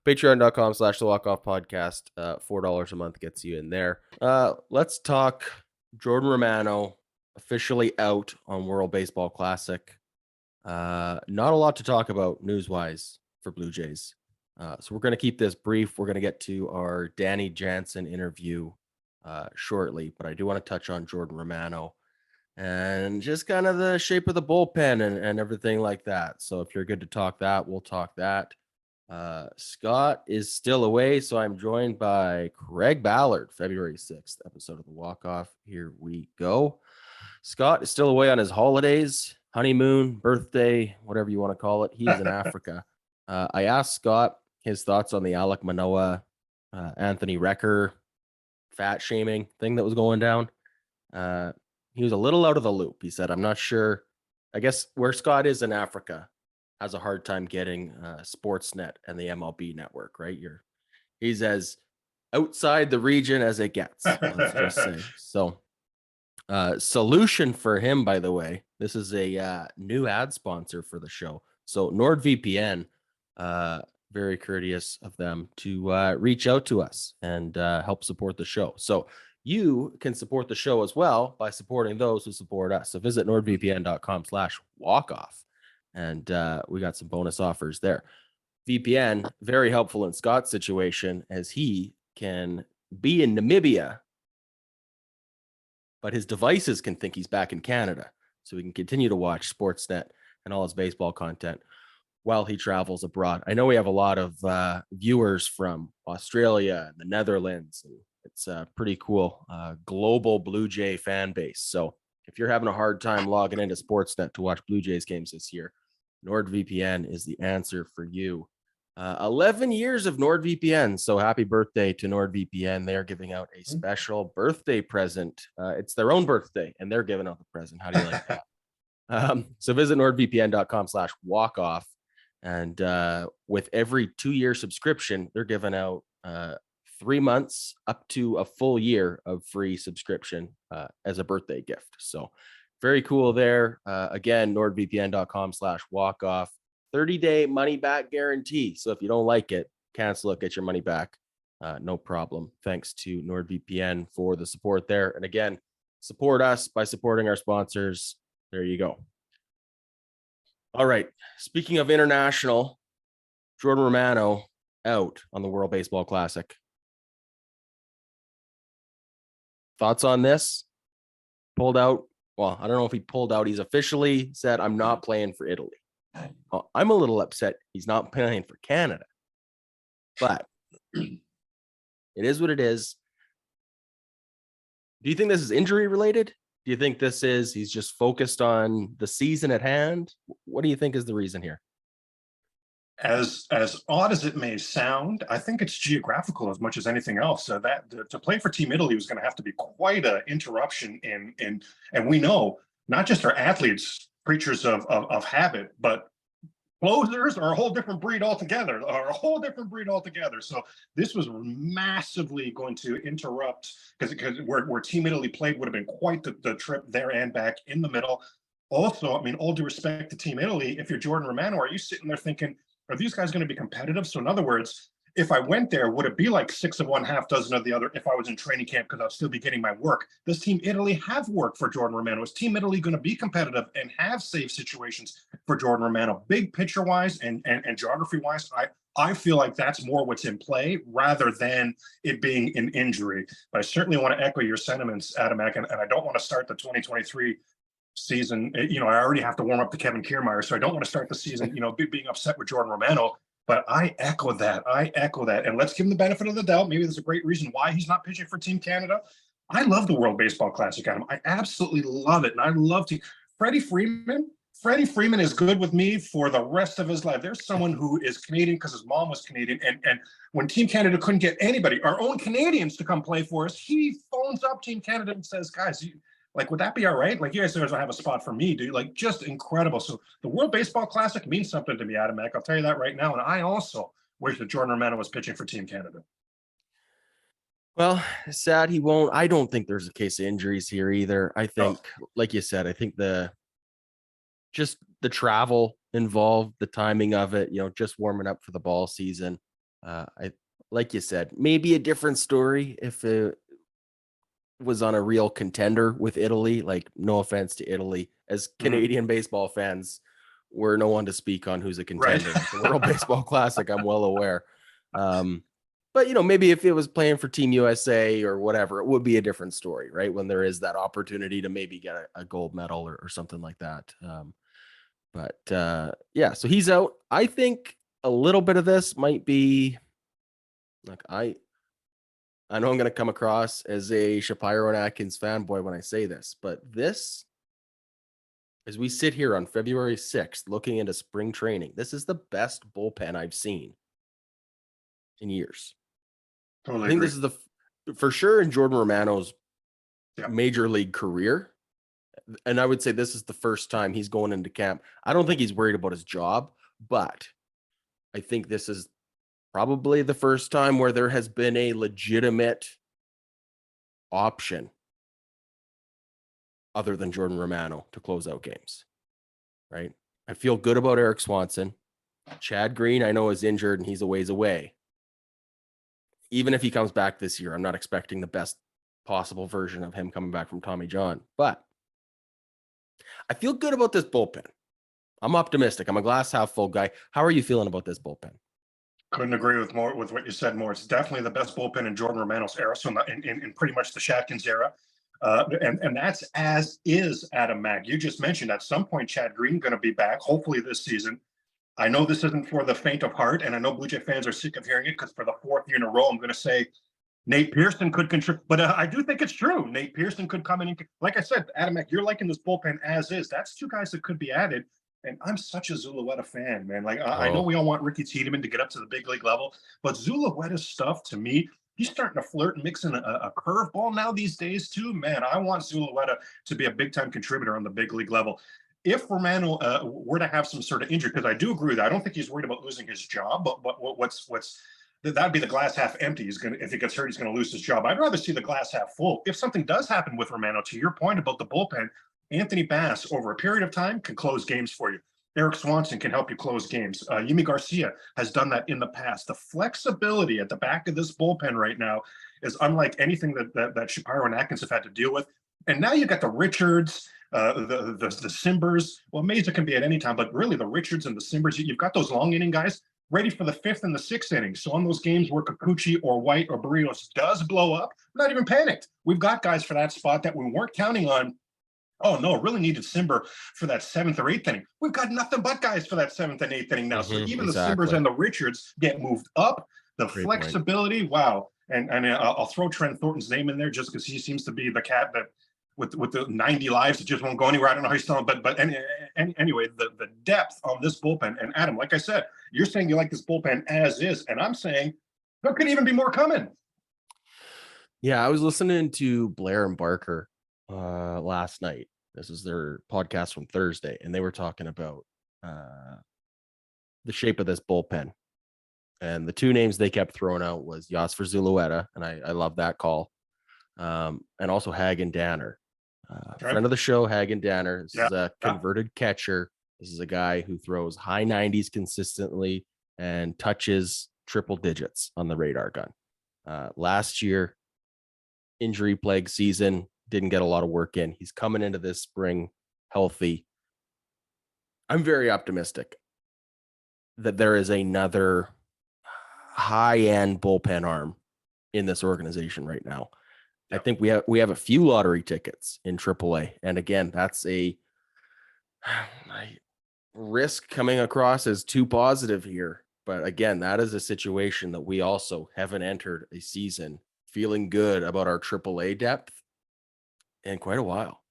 Patreon.com/the Walk-Off Podcast. $4 a month gets you in there. Let's talk Jordan Romano, officially out on World Baseball Classic. Not a lot to talk about news-wise for Blue Jays. So we're going to keep this brief. We're going to get to our Danny Jansen interview shortly, but I do want to touch on Jordan Romano and just kind of the shape of the bullpen and everything like that. So if you're good to talk that, we'll talk that. Scott is still away, so I'm joined by Craig Ballard, February 6th episode of the Walk-Off. Here we go. Scott is still away on his holidays, honeymoon, birthday, whatever you want to call it. He is in Africa. I asked Scott his thoughts on the Alek Manoah, Anthony Recker fat shaming thing that was going down. He was a little out of the loop. He said, I'm not sure. I guess where Scott is in Africa has a hard time getting Sportsnet and the MLB network, right? He's as outside the region as it gets, let's just say. So solution for him, by the way, this is a new ad sponsor for the show. So NordVPN, very courteous of them to reach out to us and help support the show. So you can support the show as well by supporting those who support us. So visit nordvpn.com/walkoff. And we got some bonus offers there. VPN, very helpful in Scott's situation as he can be in Namibia, but his devices can think he's back in Canada. So he can continue to watch Sportsnet and all his baseball content while he travels abroad. I know we have a lot of viewers from Australia and the Netherlands. And it's a pretty cool global Blue Jay fan base. So if you're having a hard time logging into Sportsnet to watch Blue Jays games this year, NordVPN is the answer for you. 11 years of NordVPN. So happy birthday to NordVPN. They're giving out a special birthday present. It's their own birthday and they're giving out the present. How do you like that? So visit nordvpn.com/walkoff. And with every 2-year subscription, they're giving out 3 months up to a full year of free subscription as a birthday gift. So very cool there. Again, nordvpn.com/walkoff. 30-day money back guarantee. So if you don't like it, cancel it, get your money back. No problem. Thanks to NordVPN for the support there. And again, support us by supporting our sponsors. There you go. All right. Speaking of international, Jordan Romano out on the World Baseball Classic. Thoughts on this? Pulled out. Well, I don't know if he pulled out. He's officially said, I'm not playing for Italy. I'm a little upset he's not playing for Canada. But it is what it is. Do you think this is injury related? Do you think this is he's just focused on the season at hand? What do you think is the reason here? As odd as it may sound, I think it's geographical as much as anything else. So that to play for Team Italy was going to have to be quite an interruption and we know not just our athletes, creatures of habit, but closers are a whole different breed altogether. So this was massively going to interrupt because where Team Italy played would have been quite the trip there and back in the middle. Also, I mean, all due respect to Team Italy, if you're Jordan Romano, are you sitting there thinking, are these guys going to be competitive? So in other words, if I went there, would it be like 6 of one, half dozen of the other if I was in training camp because I'll still be getting my work? Does Team Italy have work for Jordan Romano? Is Team Italy going to be competitive and have safe situations for Jordan Romano? Big picture-wise and geography-wise, I feel like that's more what's in play rather than it being an injury. But I certainly want to echo your sentiments, Adam, and I don't want to start the 2023 season. I already have to warm up to Kevin Kiermaier, so I don't want to start the season, being upset with Jordan Romano. But I echo that. And let's give him the benefit of the doubt. Maybe there's a great reason why he's not pitching for Team Canada. I love the World Baseball Classic, Adam. I absolutely love it. And I love to. Freddie Freeman is good with me for the rest of his life. There's someone who is Canadian because his mom was Canadian. And when Team Canada couldn't get anybody, our own Canadians, to come play for us, he phones up Team Canada and says, guys, would that be all right? You guys don't have a spot for me, dude. Just incredible. So the World Baseball Classic means something to me, Adam Mack. I'll tell you that right now. And I also wish that Jordan Romano was pitching for Team Canada. Well, sad he won't. I don't think there's a case of injuries here either. I think, like you said, I think the travel involved, the timing of it, just warming up for the ball season. I like you said, maybe a different story if it was on a real contender with Italy. Like, no offense to Italy, as Mhm. Canadian baseball fans, we're no one to speak on who's a Right. contender. The World Baseball Classic, I'm well aware. Um, but maybe if it was playing for Team USA or whatever, it would be a different story, right? When there is that opportunity to maybe get a gold medal or something like that. But yeah, so he's out. I think a little bit of this might be like I know I'm going to come across as a Shapiro and Atkins fanboy when I say this, but this, as we sit here on February 6th looking into spring training, this is the best bullpen I've seen in years. I Totally think agree. this is for sure in Jordan Romano's Yeah. major league career. And I would say this is the first time he's going into camp. I don't think he's worried about his job, but I think this is probably the first time where there has been a legitimate option other than Jordan Romano to close out games, right? I feel good about Eric Swanson. Chad Green, I know, is injured and he's a ways away. Even if he comes back this year, I'm not expecting the best possible version of him coming back from Tommy John, but I feel good about this bullpen. I'm optimistic. I'm a glass half full guy. How are you feeling about this bullpen? Couldn't agree with more with what you said more. It's definitely the best bullpen in Jordan Romano's era, so in pretty much the Shatkins era. And that's as is Adam Mack. You just mentioned at some point Chad Green going to be back, hopefully this season. I know this isn't for the faint of heart, and I know Blue Jay fans are sick of hearing it because for the fourth year in a row, I'm going to say Nate Pearson could contribute, but I do think it's true. Nate Pearson could come in and, like I said, Adam Mack, you're liking this bullpen as is. That's two guys that could be added. And I'm such a Zulueta fan, man. Like I know Oh, we all want Ricky Tiedemann to get up to the big league level, but Zulueta's stuff to me, he's starting to flirt and mix in a curveball now these days too. Man, I want Zulueta to be a big time contributor on the big league level. If Romano were to have some sort of injury, because I do agree with that, I don't think he's worried about losing his job. But what's that'd be the glass half empty. He's gonna if he gets hurt, he's gonna lose his job. I'd rather see the glass half full. If something does happen with Romano, to your point about the bullpen, Anthony Bass over a period of time can close games for you. Eric Swanson can help you close games. Yimi Garcia has done that in the past. The flexibility at the back of this bullpen right now is unlike anything that Shapiro and Atkins have had to deal with. And now you got the Richards, the Simbers. Well, Mesa can be at any time, but really the Richards and the Simbers, you've got those long inning guys ready for the fifth and the sixth inning. So on those games where Kikuchi or White or Barrios does blow up, I'm not even panicked. We've got guys for that spot that we weren't counting on. Oh no, really needed Simber for that seventh or eighth inning. We've got nothing but guys for that seventh and eighth inning now. So even the Simbers exactly. and the Richards get moved up. The Great point. flexibility, wow. And I'll throw Trent Thornton's name in there just because he seems to be the cat that with the 90 lives that just won't go anywhere. I don't know how he's still, but anyway, the depth on this bullpen. And Adam, like I said, you're saying you like this bullpen as is, and I'm saying there could even be more coming. Yeah, I was listening to Blair and Barker last night. This is their podcast from Thursday, and they were talking about the shape of this bullpen. And the two names they kept throwing out was Yasser Zulueta, and I love that call, and also Hagen Danner. Okay. Friend of the show, Hagen Danner. This Yeah. is a converted catcher. This is a guy who throws high 90s consistently and touches triple digits on the radar gun. Last year, injury plague season, didn't get a lot of work in. He's coming into this spring healthy. I'm very optimistic that there is another high-end bullpen arm in this organization right now. I Yep. think we have a few lottery tickets in AAA, and again, that's a risk coming across as too positive here. But again, that is a situation that we also haven't entered a season feeling good about our AAA depth in quite a while.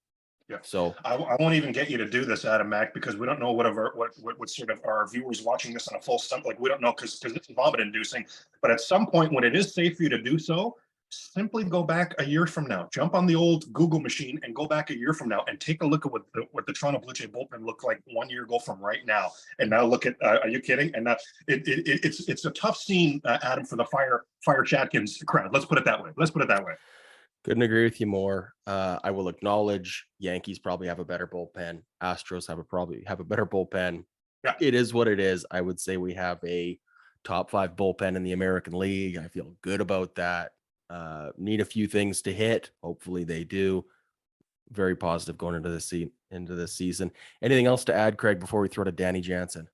Yeah. So I won't even get you to do this, Adam Mac, because we don't know what sort of our viewers watching this on a full stump. Like we don't know because this is vomit inducing. But at some point when it is safe for you to do so, simply go back a year from now. Jump on the old Google machine and go back a year from now and take a look at what the Toronto Blue Jay bullpen looked like 1 year ago from right now. And now look at are you kidding? And it's a tough scene, Adam, for the fire Chatkins crowd. Let's put it that way. couldn't agree with you more. I will acknowledge Yankees probably have a better bullpen. Astros probably have a better bullpen. Yeah. It is what it is. I would say we have a top 5 bullpen in the American League. I feel good about that. Need a few things to hit. Hopefully they do. Very positive going into this season. Anything else to add, Craig, before we throw to Danny Jansen?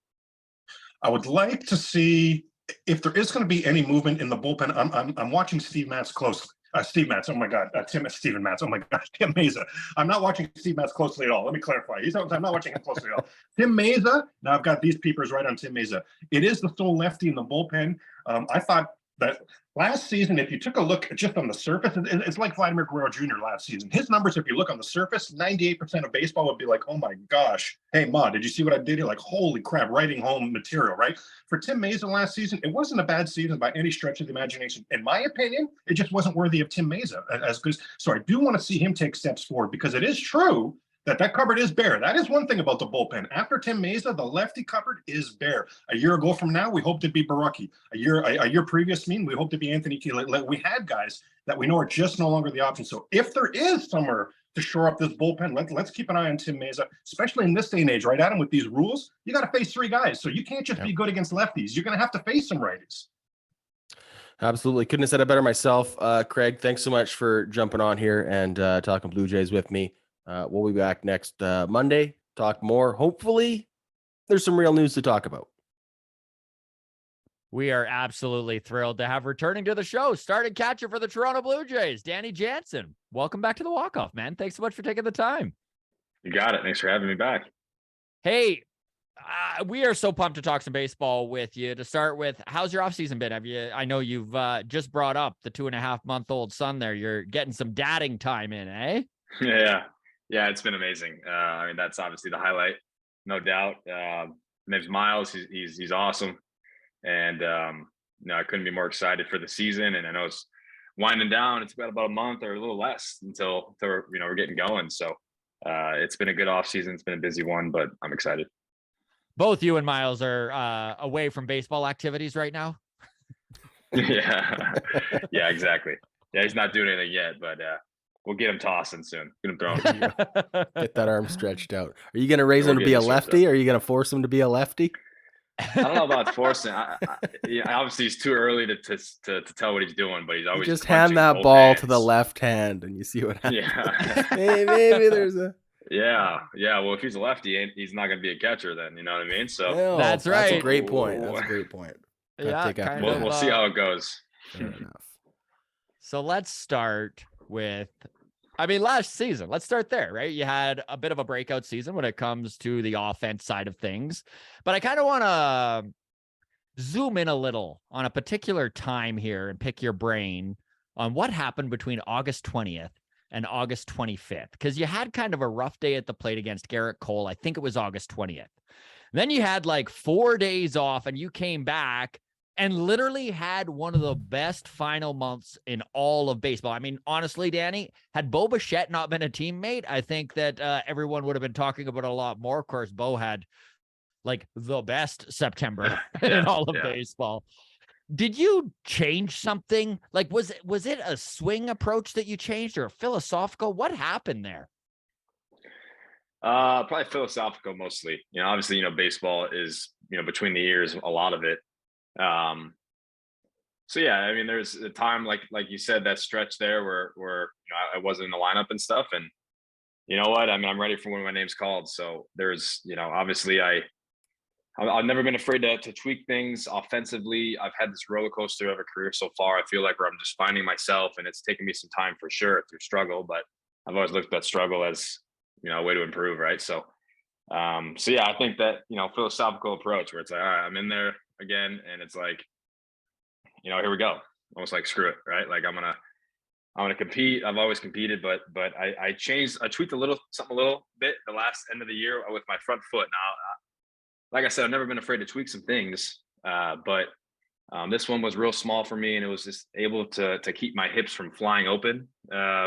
I would like to see if there is going to be any movement in the bullpen. I'm watching Steve Matz closely. Steve Matz, oh my God, Steven Matz, oh my God, Tim Meza. I'm not watching Steve Matz closely at all. Let me clarify. I'm not watching him closely at all. Tim Meza, now I've got these peepers right on Tim Meza. It is the sole lefty in the bullpen. I thought that last season, if you took a look just on the surface, it's like Vladimir Guerrero Jr. last season. His numbers, if you look on the surface, 98% of baseball would be like, oh my gosh, hey, Ma, did you see what I did? You're like, holy crap, writing home material, right? For Tim Meza last season, it wasn't a bad season by any stretch of the imagination. In my opinion, it just wasn't worthy of Tim Meza as good. So I do want to see him take steps forward, because it is true that cupboard is bare. That is one thing about the bullpen. After Tim Meza, the lefty cupboard is bare. A year ago from now, we hope to be Baraki. A year previous, we hope to be Anthony Kiel. We had guys that we know are just no longer the option. So if there is somewhere to shore up this bullpen, let's keep an eye on Tim Meza, especially in this day and age, right, Adam? With these rules, you got to face 3 guys. So you can't just be good against lefties. You're going to have to face some righties. Absolutely. Couldn't have said it better myself. Craig, thanks so much for jumping on here and talking Blue Jays with me. We'll be back next Monday, talk more. Hopefully there's some real news to talk about. We are absolutely thrilled to have returning to the show, starting catcher for the Toronto Blue Jays, Danny Jansen. Welcome back to the Walk-Off, man. Thanks so much for taking the time. You got it. Thanks for having me back. Hey, we are so pumped to talk some baseball with you. To start with, how's your offseason been? I know you've just brought up the 2.5-month-old son there. You're getting some dadding time in, eh? Yeah, it's been amazing. I mean, that's obviously the highlight, no doubt. Name's Miles. He's awesome, and I couldn't be more excited for the season. And I know it's winding down. It's got about a month or a little less until we're getting going. So it's been a good off season. It's been a busy one, but I'm excited. Both you and Miles are away from baseball activities right now. Yeah, exactly. Yeah, he's not doing anything yet, but we'll get him tossing soon. Get him throwing. Get that arm stretched out. Are you going to raise him to be a lefty, or are you going to force him to be a lefty? I don't know about forcing. Obviously, it's too early to tell what he's doing, but he's always just hand that ball to the left hand, and you see what happens. Yeah, maybe there's a. Yeah. Well, if he's a lefty, he's not going to be a catcher then. You know what I mean? So that's right. That's a great point. Yeah, we'll see how it goes. Fair enough. So let's start with, last season. Let's start there, right? You had a bit of a breakout season when it comes to the offense side of things, but I kind of want to zoom in a little on a particular time here and pick your brain on what happened between August 20th and August 25th, because you had kind of a rough day at the plate against Garrett Cole. I think it was August 20th. Then you had like 4 days off, and you came back and literally had one of the best final months in all of baseball. I mean, honestly, Danny, had Bo Bichette not been a teammate, I think that everyone would have been talking about it a lot more. Of course, Bo had like the best September in all of baseball. Did you change something? Like, was it a swing approach that you changed, or a philosophical? What happened there? Probably philosophical mostly. Obviously, baseball is, between the years, a lot of it. So yeah, I mean, there's a time like you said, that stretch there where I wasn't in the lineup and stuff, and you know what? I mean, I'm ready for when my name's called. So there's, obviously I've never been afraid to tweak things offensively. I've had this roller coaster of a career so far. I feel like where I'm just finding myself, and it's taken me some time for sure through struggle, but I've always looked at struggle as, a way to improve. Right. So yeah, I think that, philosophical approach where it's like, all right, I'm in there again. And it's like, here we go. Almost like, screw it. Right. Like I'm going to compete. I've always competed, but I tweaked something a little bit the last end of the year with my front foot. Now, like I said, I've never been afraid to tweak some things, but this one was real small for me, and it was just able to keep my hips from flying open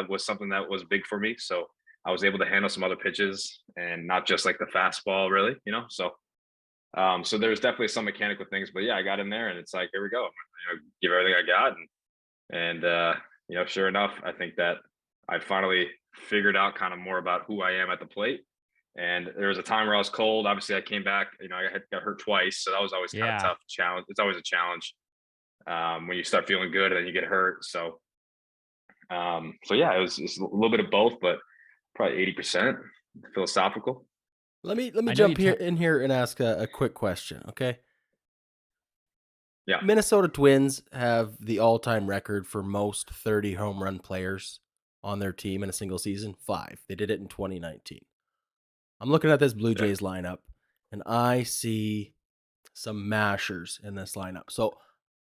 was something that was big for me. So I was able to handle some other pitches and not just like the fastball, really, So, so there's definitely some mechanical things, but yeah, I got in there, and it's like, here we go. Give everything I got, and sure enough, I think that I finally figured out kind of more about who I am at the plate. And there was a time where I was cold. Obviously, I came back. I got hurt twice, so that was always kind of tough challenge. It's always a challenge when you start feeling good and then you get hurt. So, yeah, it's a little bit of both, but probably 80% philosophical. Let me jump in here and ask a quick question, okay? Yeah. Minnesota Twins have the all-time record for most 30 home run players on their team in a single season. 5. They did it in 2019. I'm looking at this Blue Jays lineup, and I see some mashers in this lineup. So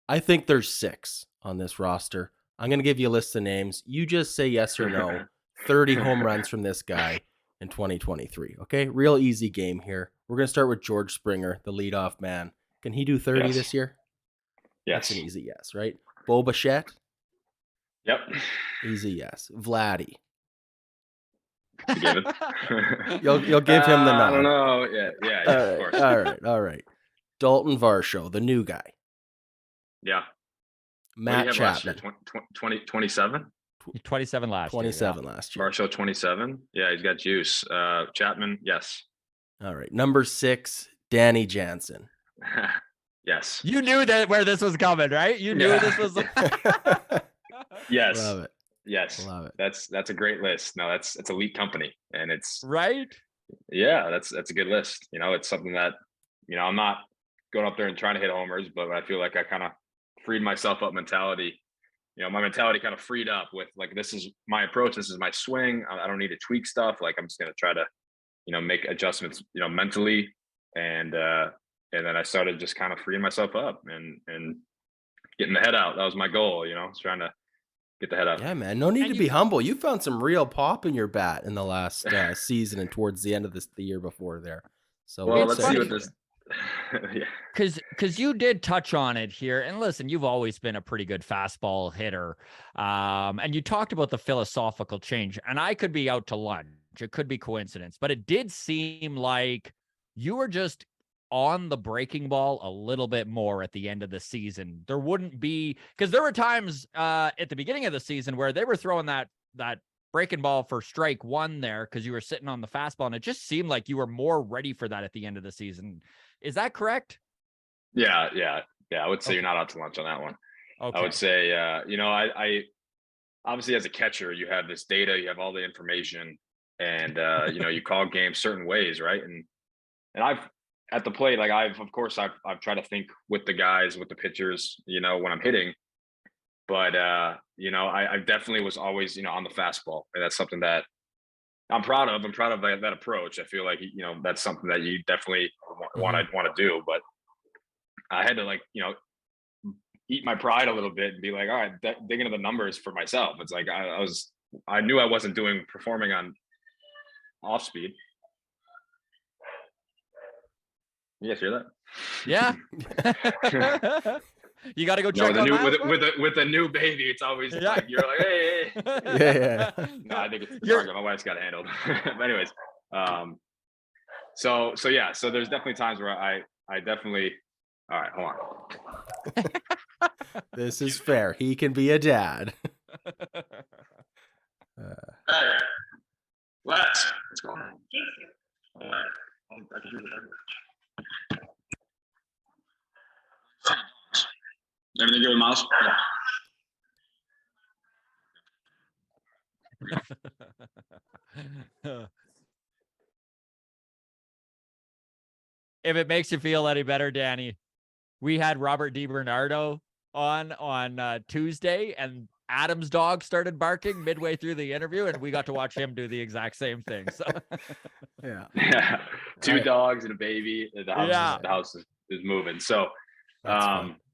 I think there's 6 on this roster. I'm going to give you a list of names. You just say yes or no. 30 home runs from this guy in 2023. Okay, real easy game here. We're going to start with George Springer, the leadoff man. Can he do 30 this year? Yes. That's an easy yes, right? Bo Bichette? Yep. Easy yes. Vladdy? Give it. You'll give him the nod. I don't know. Yeah, of course. All right. Dalton Varsho, the new guy. Yeah. Matt Chapman. 27? 27 last 27 last year. Varsho 27. Yeah, he's got juice. Chapman, yes. All right. Number 6, Danny Jansen. Yes. You knew that where this was coming, right? You knew this was. Yes. Love it. Yes. Love it. That's a great list. No, it's elite company, and it's right. Yeah, that's a good list. It's something that I'm not going up there and trying to hit homers, but I feel like I kind of freed myself up mentality. My mentality kind of freed up with like, this is my approach. This is my swing. I don't need to tweak stuff. Like I'm just going to try to, make adjustments, mentally. And then I started just kind of freeing myself up and getting the head out. That was my goal, trying to get the head out. Yeah, man. No need to be humble. You found some real pop in your bat in the last season and towards the end of the year before there. So let's see what this. Yeah. Because you did touch on it here, and listen, you've always been a pretty good fastball hitter, and you talked about the philosophical change, and I could be out to lunch, it could be coincidence, but it did seem like you were just on the breaking ball a little bit more at the end of the season. There wouldn't be, because there were times at the beginning of the season where they were throwing that breaking ball for strike 1 there because you were sitting on the fastball, and it just seemed like you were more ready for that at the end of the season. Is that correct? Yeah. I would say you're not out to lunch on that one. Okay. I would say, I obviously as a catcher, you have this data, you have all the information, and you call games certain ways, right? And I've at the plate, like I've tried to think with the guys, with the pitchers, when I'm hitting. But I definitely was always, on the fastball, and that's something that I'm proud of. I'm proud of that approach. I feel like that's something that you definitely want to do. But I had to eat my pride a little bit and be like, all right, dig into the numbers for myself. It's like I knew I wasn't performing on off speed. You guys hear that? Yeah. You got to go check on that. With a new baby, it's always like you're like, hey. Yeah. No, I think it's the target. My wife's got it handled. But anyways, so there's definitely times where I definitely. All right, hold on. This is fair. He can be a dad. Hey, what's going on? All right. I can do whatever. Everything good with Miles? Yeah. If it makes you feel any better, Danny, we had Robert DiBernardo on Tuesday, and Adam's dog started barking midway through the interview, and we got to watch him do the exact same thing. So yeah. 2 dogs and a baby. The house is moving. So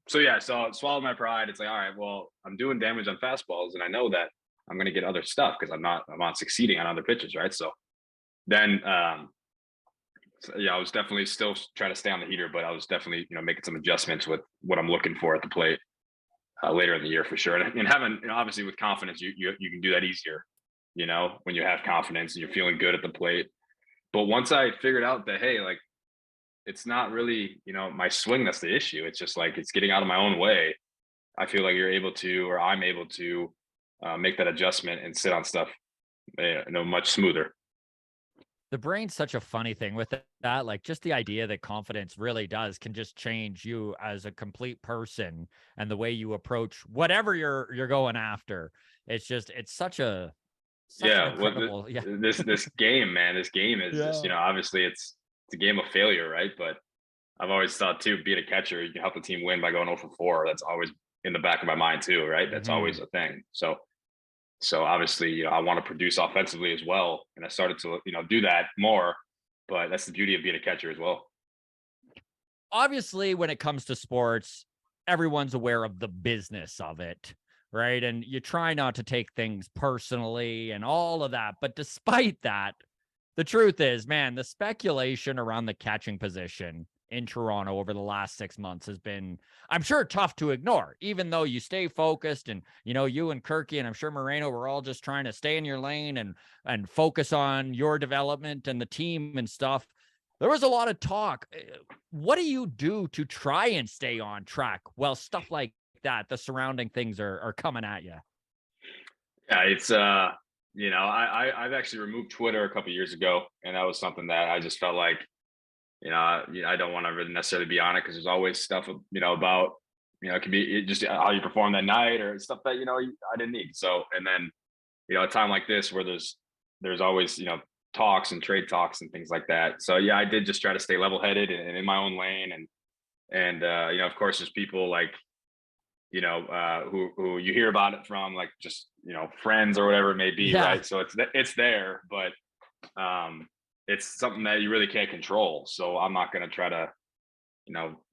so I swallowed my pride. It's like, all right, well, I'm doing damage on fastballs, and I know that I'm going to get other stuff because I'm not succeeding on other pitches, right? So then, I was definitely still trying to stay on the heater, but I was definitely, making some adjustments with what I'm looking for at the plate later in the year for sure. And having, obviously with confidence, you can do that easier, when you have confidence and you're feeling good at the plate. But once I figured out that, hey, like, it's not really, my swing that's the issue. It's just like it's getting out of my own way. I feel like I'm able to make that adjustment and sit on stuff, much smoother. The brain's such a funny thing with that. Like just the idea that confidence really can just change you as a complete person and the way you approach whatever you're going after. It's such an Yeah, incredible, yeah. this game, man, this game is just, Yeah. obviously it's a game of failure, right? But I've always thought too, being a catcher, you can help the team win by going 0 for 4. That's always in the back of my mind too, right? That's Mhm. always a thing. So obviously, I want to produce offensively as well, and I started to, do that more. But that's the beauty of being a catcher as well. Obviously, when it comes to sports, everyone's aware of the business of it, right? And you try not to take things personally and all of that. But despite that, the truth is, man, the speculation around the catching position in Toronto over the last 6 months has been, I'm sure, tough to ignore, even though you stay focused and, you and Kirky and I'm sure Moreno were all just trying to stay in your lane and focus on your development and the team and stuff. There was a lot of talk. What do you do to try and stay on track while stuff like that, the surrounding things are coming at you? Yeah, it's I've actually removed Twitter a couple years ago, and that was something that I just felt like, I don't want to really necessarily be on it because there's always stuff, about, it could be just how you perform that night or stuff that, I didn't need. So, and then, a time like this where there's always, talks and trade talks and things like that. So yeah, I did just try to stay level headed and in my own lane. And of course there's people like, who you hear about it from, like just, friends or whatever it may be. Yeah. Right. So it's there, but it's something that you really can't control. So I'm not going to try to,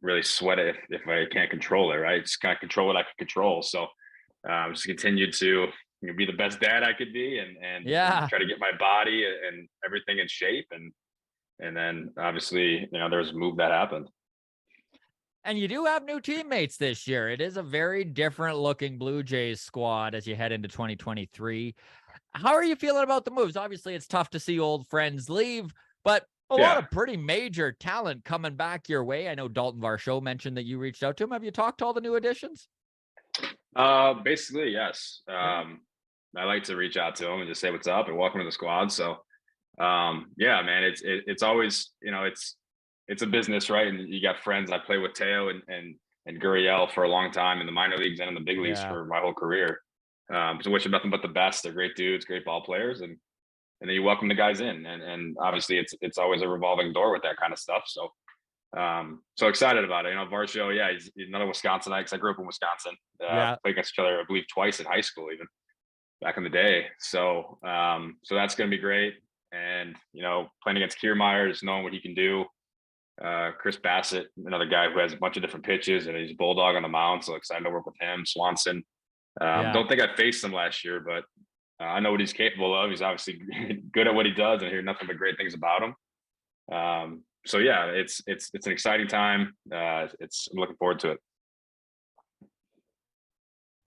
really sweat it if I can't control it. Right. Just kind of control what I can control. So just continue to be the best dad I could be, and Yeah. try to get my body and everything in shape, and then obviously there's a move that happened. And you do have new teammates this year. It is a very different looking Blue Jays squad as you head into 2023. How are you feeling about the moves? Obviously, it's tough to see old friends leave, but a lot Yeah. of pretty major talent coming back your way. I know Dalton Varsho mentioned that you reached out to him. Have you talked to all the new additions? Basically, yes. Yeah. I like to reach out to them and just say what's up and welcome to the squad. So, yeah, man, it's always, it's a business, right? And you got friends. I played with Teo and Gurriel for a long time in the minor leagues and in the big leagues Yeah. for my whole career. So wish them nothing but the best. They're great dudes, great ball players, and then you welcome the guys in, and obviously it's always a revolving door with that kind of stuff. So so excited about it. Varsho, yeah, he's another Wisconsinite because I grew up in Wisconsin. Yeah. Played against each other, I believe, twice in high school, even back in the day. So so that's going to be great. And playing against Kiermaier, just knowing what he can do. Chris Bassett, another guy who has a bunch of different pitches, and he's a bulldog on the mound. So excited to work with him. Swanson. Yeah. Don't think I faced him last year, but I know what he's capable of. He's obviously good at what he does, and I hear nothing but great things about him. So yeah, it's an exciting time. I'm looking forward to it.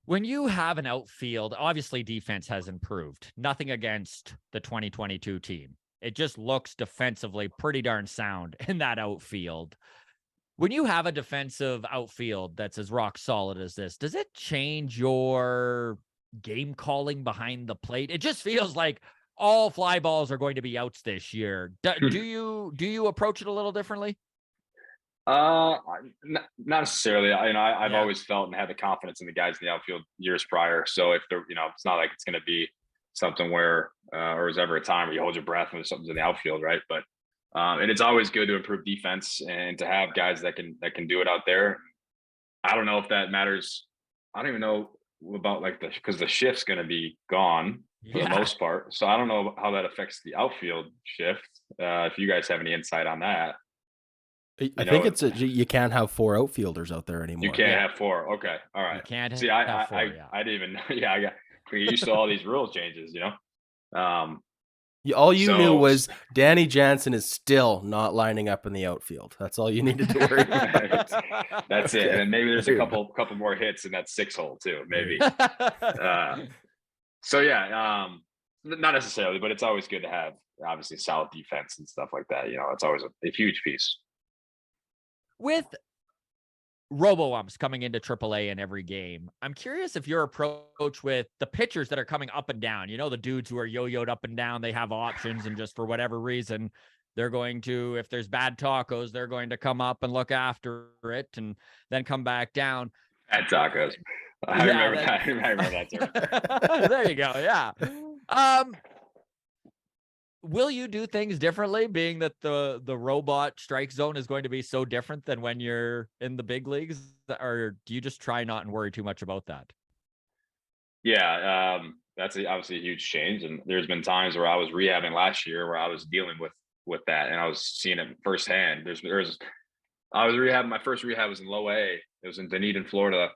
When you have an outfield, obviously defense has improved. Nothing against the 2022 team. It just looks defensively pretty darn sound in that outfield. When you have a defensive outfield that's as rock solid as this, does it change your game calling behind the plate? It just feels like all fly balls are going to be outs this year. Do you approach it a little differently? Not necessarily. I've Yeah. always felt and had the confidence in the guys in the outfield years prior. So if they're, it's not like it's going to be something where, or is ever a time where you hold your breath when something's in the outfield, right? But and it's always good to improve defense and to have guys that can do it out there. I don't know if that matters. I don't even know about because the shift's going to be gone for the Yeah. most part. So I don't know how that affects the outfield shift. If you guys have any insight on that. I think you can't have 4 outfielders out there anymore. You can't Yeah. have 4. Okay, all right. You can't See, have 4, yeah. I didn't even know. Yeah, I got used to all these rule changes. All you knew So- was Danny Jansen is still not lining up in the outfield. That's all you needed to worry about. That's it. Okay. And then maybe there's There a you go. couple more hits in that 6 hole too. Maybe. Yeah. So yeah, not necessarily, but it's always good to have obviously solid defense and stuff like that. It's always a huge piece. With robo-umps coming into AAA in every game. I'm curious if your approach with the pitchers that are coming up and down, the dudes who are yo-yoed up and down, they have options, and just for whatever reason, they're going to, if there's bad tacos, they're going to come up and look after it and then come back down. Bad tacos. I remember that term. There you go. Yeah. Will you do things differently, being that the robot strike zone is going to be so different than when you're in the big leagues, or do you just try not and worry too much about that? Yeah, that's obviously a huge change, and there's been times where I was rehabbing last year where I was dealing with that, and I was seeing it firsthand. I was rehabbing. My first rehab was in Low A. It was in Dunedin, Florida,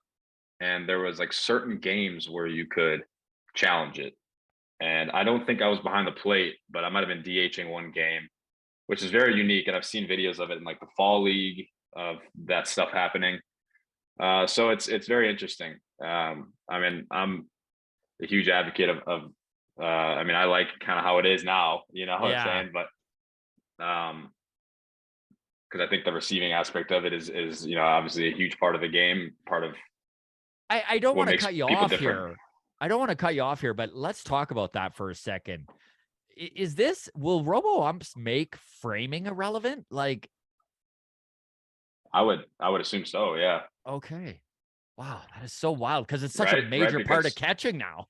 and there was like certain games where you could challenge it. And I don't think I was behind the plate, but I might have been DHing one game, which is very unique. And I've seen videos of it in like the fall league of that stuff happening. So it's very interesting. I mean, I'm a huge advocate of I mean, I like kind of how it is now, what I'm saying, but because I think the receiving aspect of it is obviously a huge part of the game, part of I don't want to cut you off different. here. I don't want to cut you off here, but let's talk about that for a second. Will robo-umps make framing irrelevant? Like, I would assume so. Yeah. Okay. Wow. That is so wild, because it's such a major part of catching now.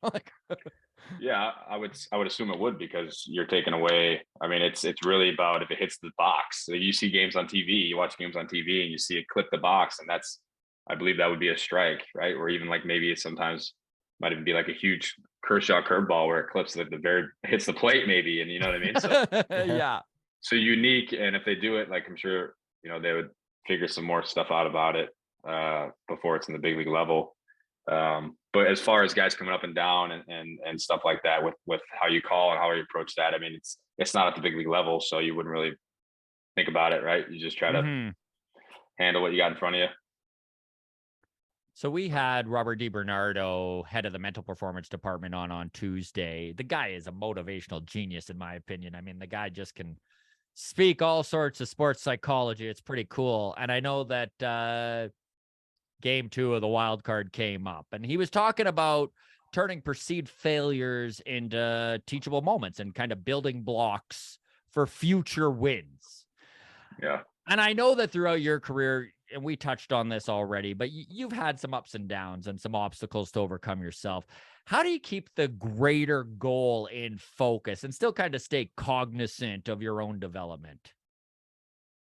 Yeah, I would assume it would, because you're taking away. I mean, it's really about if it hits the box. So you see games on TV, you watch games on TV, and you see it clip the box, and I believe that would be a strike, right? Or even like maybe sometimes might even be like a huge Kershaw curveball where it clips hits the plate maybe, and you know what I mean? So yeah. So unique, and if they do it, like I'm sure they would figure some more stuff out about it before it's in the big league level. But as far as guys coming up and down and stuff like that with how you call and how you approach that, I mean, it's not at the big league level, so you wouldn't really think about it, right? You just try to handle what you got in front of you. So we had Robert DiBernardo, head of the mental performance department, on Tuesday. The guy is a motivational genius, in my opinion. I mean, the guy just can speak all sorts of sports psychology. It's pretty cool. And I know that game 2 of the wild card came up, and he was talking about turning perceived failures into teachable moments and kind of building blocks for future wins. Yeah. And I know that throughout your career, and we touched on this already, but you've had some ups and downs and some obstacles to overcome yourself. How do you keep the greater goal in focus and still kind of stay cognizant of your own development?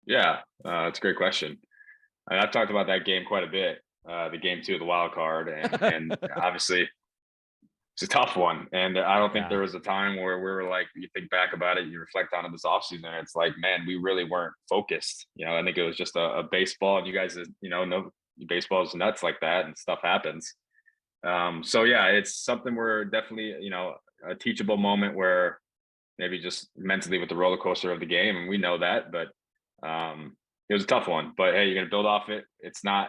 Yeah, it's a great question. I've talked about that game quite a bit, the game 2 of the wild card, and obviously it's a tough one. And I don't think there was a time where we were like, you think back about it, you reflect on it this offseason, and it's like, man, we really weren't focused. I think it was just a baseball, and you guys, know baseball is nuts like that, and stuff happens. So yeah, it's something where definitely, a teachable moment where maybe just mentally with the roller coaster of the game, and we know that, but it was a tough one. But hey, you're gonna build off it. It's not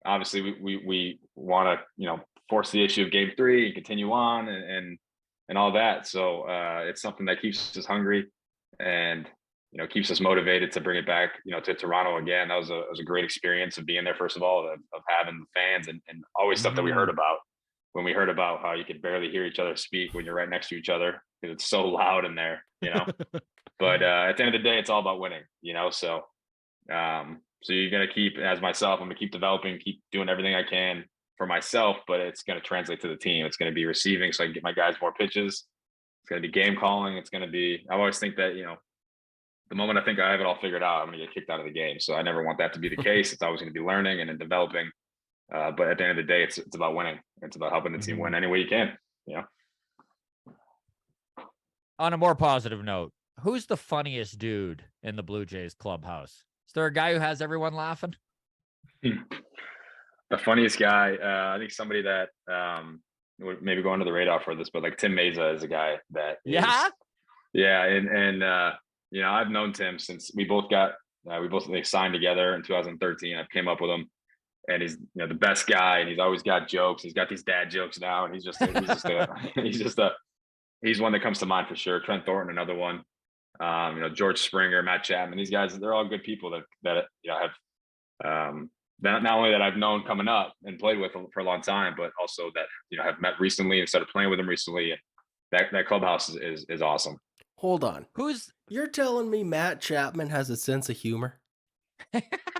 obviously we want to force the issue of game 3 and continue on and all that. So it's something that keeps us hungry and keeps us motivated to bring it back to Toronto again. That was a great experience of being there, first of all, of having the fans and always stuff that we heard about when we heard about how you could barely hear each other speak when you're right next to each other because it's so loud in there. But at the end of the day, it's all about winning. So you're going to keep, as myself, I'm going to keep developing, keep doing everything I can for myself, but it's going to translate to the team. It's going to be receiving, so I can get my guys more pitches. It's going to be game calling. It's going to be, I always think that, the moment I think I have it all figured out, I'm going to get kicked out of the game. So I never want that to be the case. It's always going to be learning and then developing. But at the end of the day, it's about winning. It's about helping the team win any way you can. On a more positive note, who's the funniest dude in the Blue Jays clubhouse? Is there a guy who has everyone laughing? The funniest guy, I think somebody that would maybe go under the radar for this, but like Tim Meza is a guy that and I've known Tim since we both signed together in 2013. I came up with him, and he's the best guy, and he's always got jokes. He's got these dad jokes now, and he's one that comes to mind for sure. Trent Thornton, another one. George Springer, Matt Chapman. These guys, they're all good people that have not only that I've known coming up and played with for a long time, but also that, have met recently and started playing with him recently. And that clubhouse is awesome. Hold on. Who's You're telling me Matt Chapman has a sense of humor?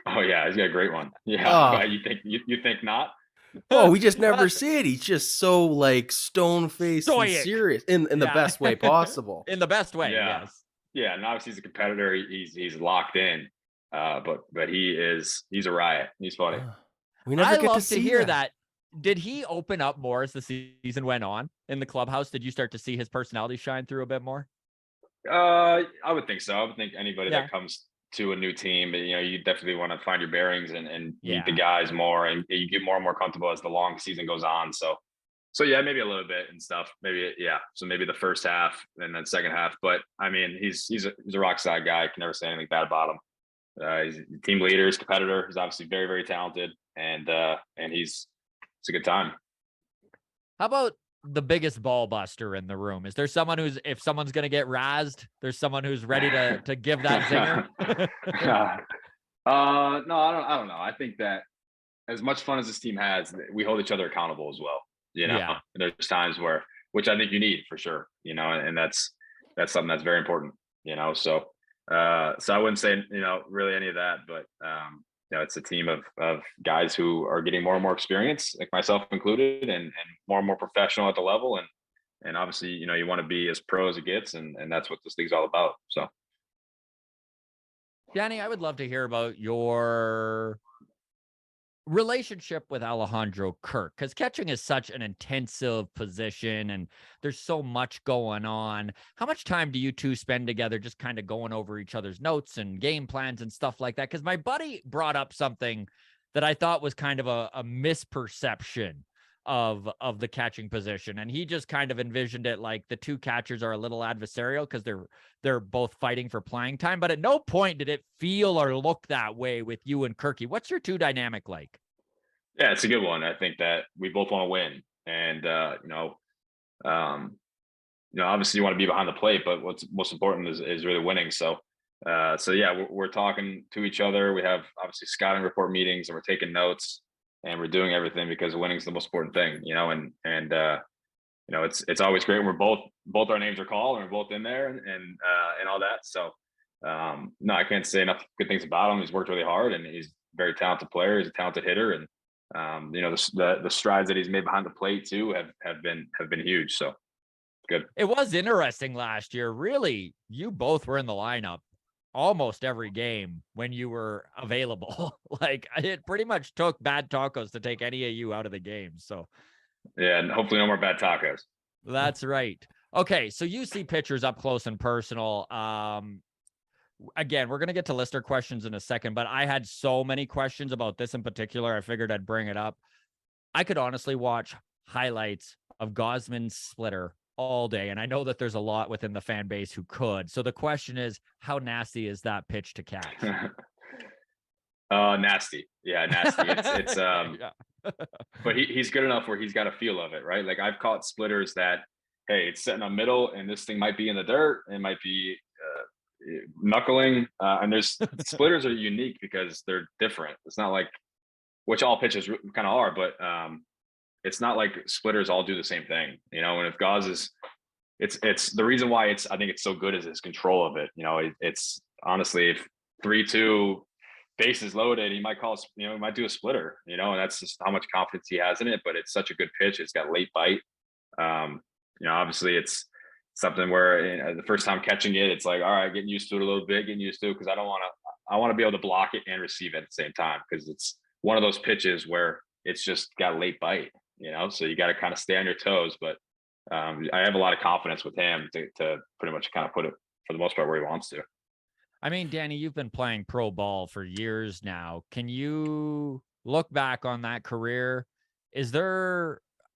Oh yeah, he's got a great one. Yeah. Oh. You think not? Oh, we just never see it. He's just so like stone-faced and Stoic. serious in the Yeah. best way possible. in the best way? Yeah. Yes. Yeah, and obviously he's a competitor. He's locked in. But he's a riot. He's funny. We never I get to love see to hear that. Did he open up more as the season went on in the clubhouse? Did you start to see his personality shine through a bit more? I would think so. I would think anybody Yeah. that comes to a new team, you definitely want to find your bearings and meet the Yeah. guys more, and you get more and more comfortable as the long season goes on. So yeah, maybe a little bit and stuff. Maybe yeah. So maybe the first half and then second half. But I mean, he's a rock side guy. I can never say anything bad about him. He's a team leader, he's a competitor. He's obviously very, very talented, and it's a good time. How about the biggest ball buster in the room? Is there someone if someone's going to get razzed, there's someone who's ready to give that zinger? No, I don't know. I think that as much fun as this team has, we hold each other accountable as well. Yeah. And there's times which I think you need for sure. And that's something that's very important. So I wouldn't say really any of that, but it's a team of guys who are getting more and more experience, like myself included, and more professional at the level, and obviously you want to be as pro as it gets, and that's what this league's all about. So Danny, I would love to hear about your relationship with Alejandro Kirk, because catching is such an intensive position and there's so much going on. How much time do you two spend together just kind of going over each other's notes and game plans and stuff like that? Because my buddy brought up something that I thought was kind of a misperception of the catching position, and he just kind of envisioned it like the two catchers are a little adversarial because they're both fighting for playing time. But at no point did it feel or look that way with you and Kirky. What's your two dynamic like? yeah, it's a good one. I think that we both want to win, and obviously you want to be behind the plate, but what's most important is really winning. So yeah, we're talking to each other. We have obviously scouting report meetings, and we're taking notes, and we're doing everything because winning is the most important thing. It's always great when we're both our names are called and we're both in there and all that. So no, I can't say enough good things about him. He's worked really hard, and he's a very talented player. He's a talented hitter, and the strides that he's made behind the plate too have been huge. So good. It was interesting last year. Really, you both were in the lineup almost every game when you were available. Like, it pretty much took bad tacos to take any of you out of the game. So yeah, and hopefully no more bad tacos. That's right. Okay, so you see pitchers up close and personal. Again, we're going to get to listener questions in a second, but I had so many questions about this in particular. I figured I'd bring it up. I could honestly watch highlights of Gausman's splitter all day, and I know that there's a lot within the fan base who could. So the question is, how nasty is that pitch to catch? Nasty. Yeah, nasty. It's Yeah. But he's good enough where he's got a feel of it, right? Like I've caught splitters that, hey, it's sitting in the middle and this thing might be in the dirt. It might be knuckling. And there's splitters are unique because they're different. It's not like, which all pitches kind of are, but it's not like splitters all do the same thing, and if Gauze is, it's the reason why I think it's so good is his control of it. It's honestly, if 3-2 bases loaded, he might he might do a splitter, and that's just how much confidence he has in it. But it's such a good pitch. It's got late bite. Obviously it's something where the first time catching it, it's like, all right, getting used to it a little bit, because I want to be able to block it and receive it at the same time, because it's one of those pitches where it's just got late bite, so you got to kind of stay on your toes. But I have a lot of confidence with him to pretty much kind of put it for the most part where he wants to. I mean, Danny, you've been playing pro ball for years now. Can you look back on that career?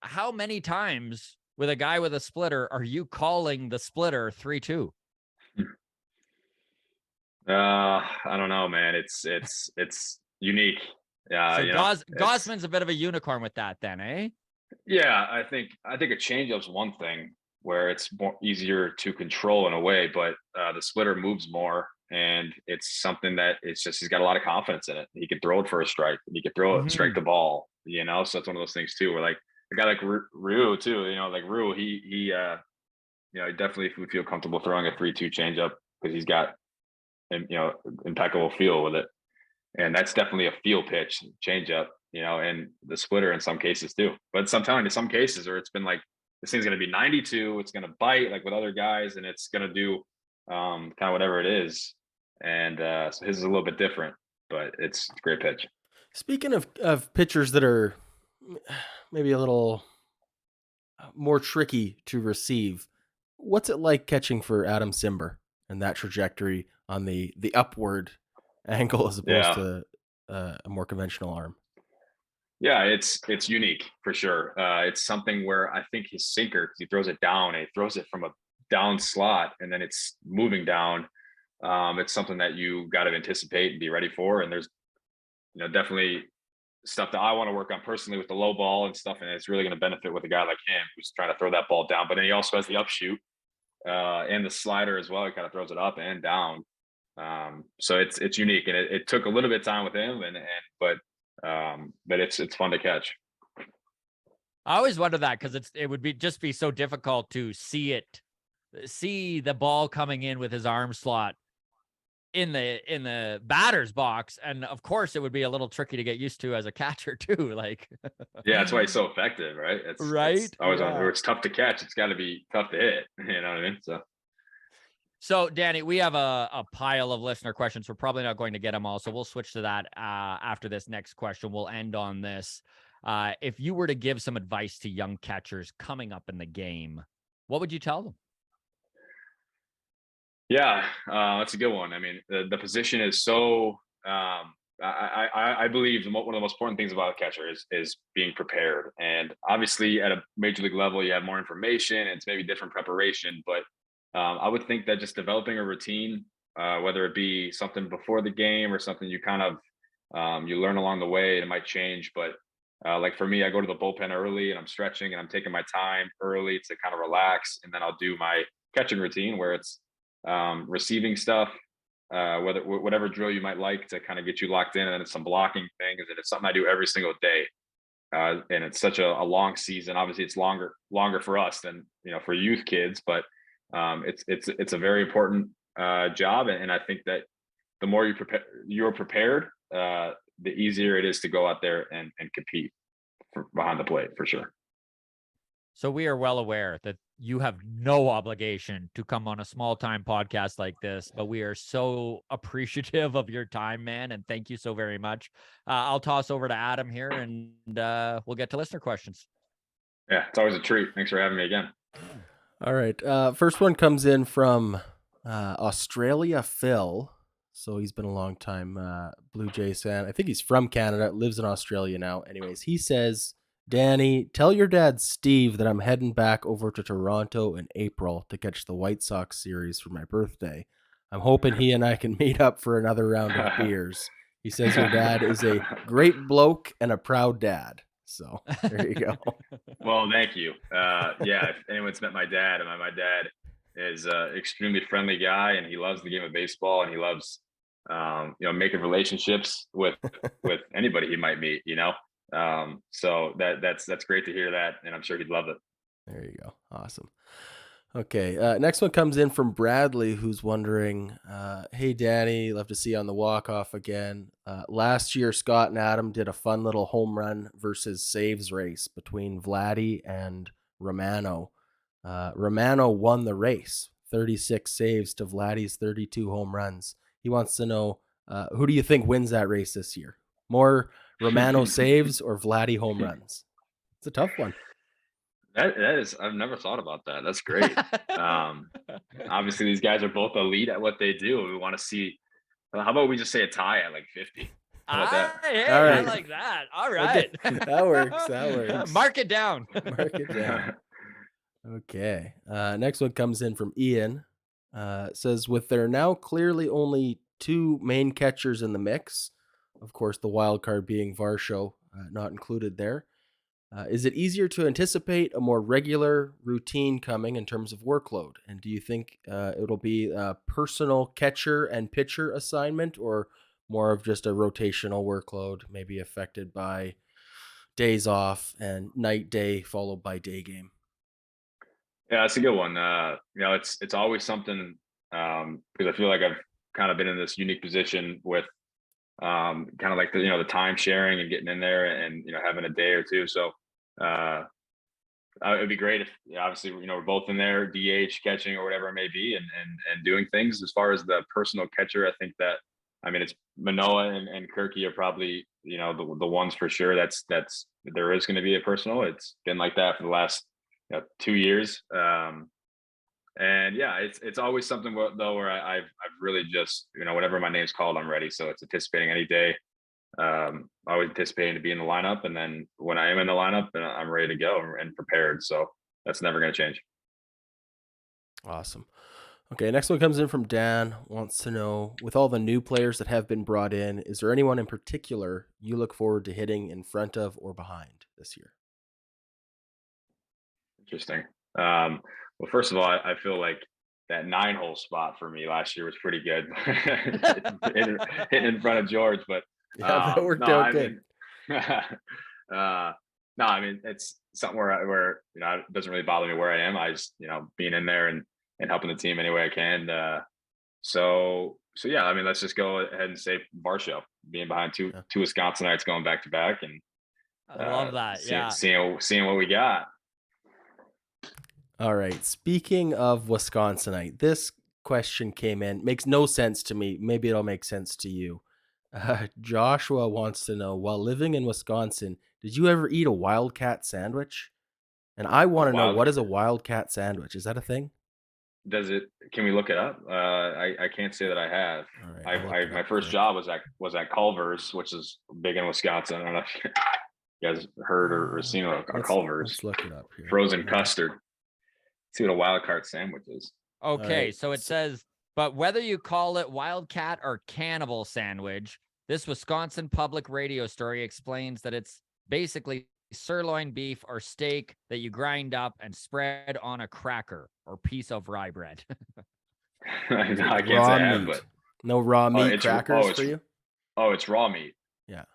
How many times with a guy with a splitter are you calling the splitter 3-2? I don't know, man. It's unique. So Gausman's a bit of a unicorn with that then, eh? Yeah, I think a changeup's one thing where it's more easier to control in a way, but the splitter moves more, and it's something that it's just he's got a lot of confidence in it. He can throw it for a strike. He can throw it, strike the ball. So it's one of those things too. Where like a guy like Rue too. Like Rue, he he definitely would feel comfortable throwing a 3-2 changeup because he's got impeccable feel with it, and that's definitely a feel pitch changeup. And the splitter in some cases too. But I'm telling you, some cases where it's been like this thing's going to be 92, it's going to bite like with other guys, and it's going to do kind of whatever it is. And so his is a little bit different, but it's a great pitch. Speaking of pitchers that are maybe a little more tricky to receive, what's it like catching for Adam Simber and that trajectory on the upward angle as opposed to a more conventional arm? Yeah, it's unique for sure. It's something where I think his sinker, because he throws it down and he throws it from a down slot and then it's moving down. It's something that you got to anticipate and be ready for. And there's definitely stuff that I want to work on personally with the low ball and stuff, and it's really going to benefit with a guy like him who's trying to throw that ball down. But then he also has the upshoot and the slider as well. He kind of throws it up and down. So it's unique, and it took a little bit of time with him, but it's fun to catch. I always wonder that because it would be so difficult to see the ball coming in with his arm slot in the batter's box, and of course it would be a little tricky to get used to as a catcher too. Like, yeah, that's why he's so effective, right? It's always it's tough to catch. It's got to be tough to hit. You know what I mean? So Danny, we have a pile of listener questions. We're probably not going to get them all, so we'll switch to that after this next question. We'll end on this. If you were to give some advice to young catchers coming up in the game, what would you tell them? Yeah, that's a good one. I mean, the position is so. I believe one of the most important things about a catcher is being prepared. And obviously, at a major league level, you have more information and it's maybe different preparation. But I would think that just developing a routine, whether it be something before the game or something you kind of you learn along the way, it might change. But like for me, I go to the bullpen early and I'm stretching and I'm taking my time early to kind of relax, and then I'll do my catching routine where it's receiving stuff, whatever drill you might like to kind of get you locked in, and then it's some blocking things, and it's something I do every single day. And it's such a long season. Obviously, it's longer for us than for youth kids, but it's a very important job, and I think that the more you're prepared, the easier it is to go out there and compete behind the plate for sure. So we are well aware that you have no obligation to come on a small time podcast like this, but we are so appreciative of your time, man. And thank you so very much. I'll toss over to Adam here and we'll get to listener questions. Yeah, it's always a treat. Thanks for having me again. All right. First one comes in from Australia, Phil. So he's been a long time Blue Jays fan. I think he's from Canada, lives in Australia now. Anyways, he says, Danny, tell your dad, Steve, that I'm heading back over to Toronto in April to catch the White Sox series for my birthday. I'm hoping he and I can meet up for another round of beers. He says your dad is a great bloke and a proud dad. So there you go. Well, thank you. Yeah, if anyone's met my dad, my dad is an extremely friendly guy, and he loves the game of baseball, and he loves making relationships with anybody he might meet. So that's great to hear that, and I'm sure he'd love it. There you go. Awesome. Okay, next one comes in from Bradley, who's wondering, hey, Danny, love to see you on the walk-off again. Last year, Scott and Adam did a fun little home run versus saves race between Vladdy and Romano. Romano won the race, 36 saves to Vladdy's 32 home runs. He wants to know, who do you think wins that race this year? More Romano saves or Vladdy home runs? It's a tough one. That is, I've never thought about that. That's great. Obviously, these guys are both elite at what they do. We want to see. How about we just say a tie at like 50? How about that? Hey, all right. I like that. All right. Okay. That works. Mark it down. Mark it down. Okay. Next one comes in from Ian. Says, with there now clearly only two main catchers in the mix, of course, the wild card being Varsho, not included there. Is it easier to anticipate a more regular routine coming in terms of workload? And do you think it'll be a personal catcher and pitcher assignment, or more of just a rotational workload, maybe affected by days off and night day followed by day game? Yeah, that's a good one. It's always something because I feel like I've kind of been in this unique position with kind of like the time sharing and getting in there and having a day or two. So uh, it'd be great if obviously we're both in there, DH catching or whatever it may be, and doing things. As far as the personal catcher, I think that it's Manoah and Kirky are probably the ones for sure. That's there is going to be a personal. It's been like that for the last 2 years. And yeah, it's always something though where I've really just whenever my name's called, I'm ready. So it's anticipating any day. Always anticipating to be in the lineup, and then when I am in the lineup, then I'm ready to go and prepared. So that's never going to change. Awesome. Okay, next one comes in from Dan. Wants to know, with all the new players that have been brought in, is there anyone in particular you look forward to hitting in front of or behind this year? Interesting. Well, first of all, I feel like that 9-hole spot for me last year was pretty good, hitting in front of George. But Yeah, that worked out good. No, it's something where it doesn't really bother me where I am. I just being in there and helping the team any way I can. So yeah, let's just go ahead and say Varsho being behind two Wisconsinites going back to back, and I love that. seeing what we got. All right. Speaking of Wisconsinite, this question came in. Makes no sense to me. Maybe it'll make sense to you. Joshua wants to know, while living in Wisconsin, did you ever eat a Wildcat sandwich? And I want to know, what is a Wildcat sandwich? Is that a thing? Can we look it up? I can't say that I have. All right, my first job was at Culver's, which is big in Wisconsin. I don't know if you guys heard or seen a Culver's. Let's look it up here. Frozen custard. See what a Wildcat sandwich is. Okay, right. So it says, but whether you call it Wildcat or Cannibal sandwich, this Wisconsin public radio story explains that it's basically sirloin beef or steak that you grind up and spread on a cracker or piece of rye bread. I can't say that, but no raw meat crackers for you? Oh, it's raw meat. Yeah.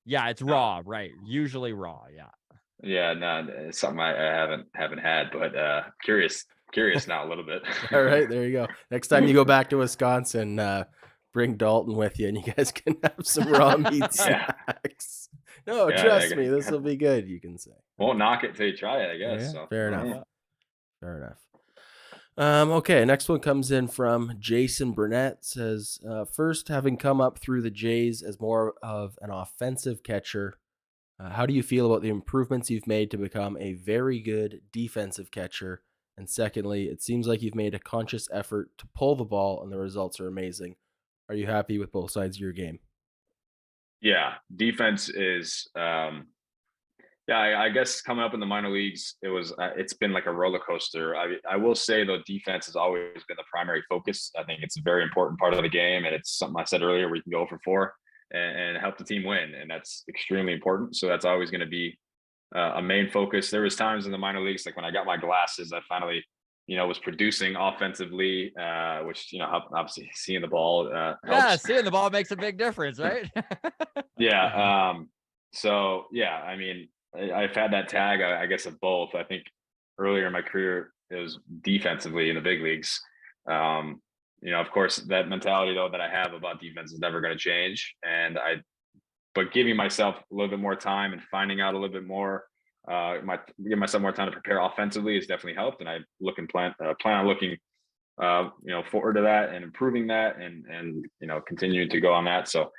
Yeah, it's raw, right? Usually raw, yeah. Yeah, no, it's something I haven't had, but curious now a little bit. All right, there you go. Next time you go back to Wisconsin, bring Dalton with you, and you guys can have some raw meat snacks. No, trust me, this will be good. You can say. Won't knock it till you try it, I guess. Yeah, so. Fair enough. Fair enough. Okay, next one comes in from Jason Burnett. Says, first, having come up through the Jays as more of an offensive catcher, how do you feel about the improvements you've made to become a very good defensive catcher? And secondly, it seems like you've made a conscious effort to pull the ball, and the results are amazing. Are you happy with both sides of your game? Yeah, defense is. I guess coming up in the minor leagues, it's been like a roller coaster. I will say though, defense has always been the primary focus. I think it's a very important part of the game, and it's something I said earlier where you can go for 4 and help the team win, and that's extremely important. So that's always going to be a main focus. There was times in the minor leagues, like when I got my glasses, I finally, was producing offensively, which obviously seeing the ball helps. Yeah, seeing the ball makes a big difference, right? Yeah. So yeah, I've had that tag, I guess, of both. I think earlier in my career, it was defensively in the big leagues. Of course, that mentality though that I have about defense is never going to change. But giving myself a little bit more time and finding out a little bit more, give myself more time to prepare offensively has definitely helped. And I plan on looking, forward to that and improving that and continuing to go on that. So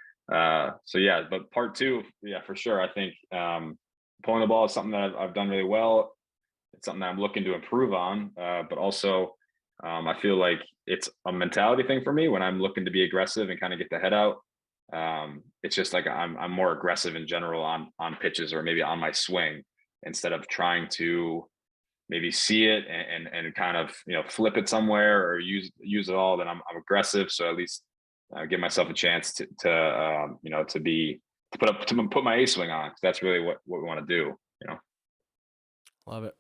yeah, but part 2, yeah, for sure. I think pulling the ball is something that I've done really well. It's something that I'm looking to improve on, but also I feel like it's a mentality thing for me when I'm looking to be aggressive and kind of get the head out. It's just like I'm more aggressive in general on pitches or maybe on my swing instead of trying to maybe see it and kind of flip it somewhere or use it all. Then I'm aggressive, so at least give myself a chance to put my A swing on. That's really what we want to do. Love it.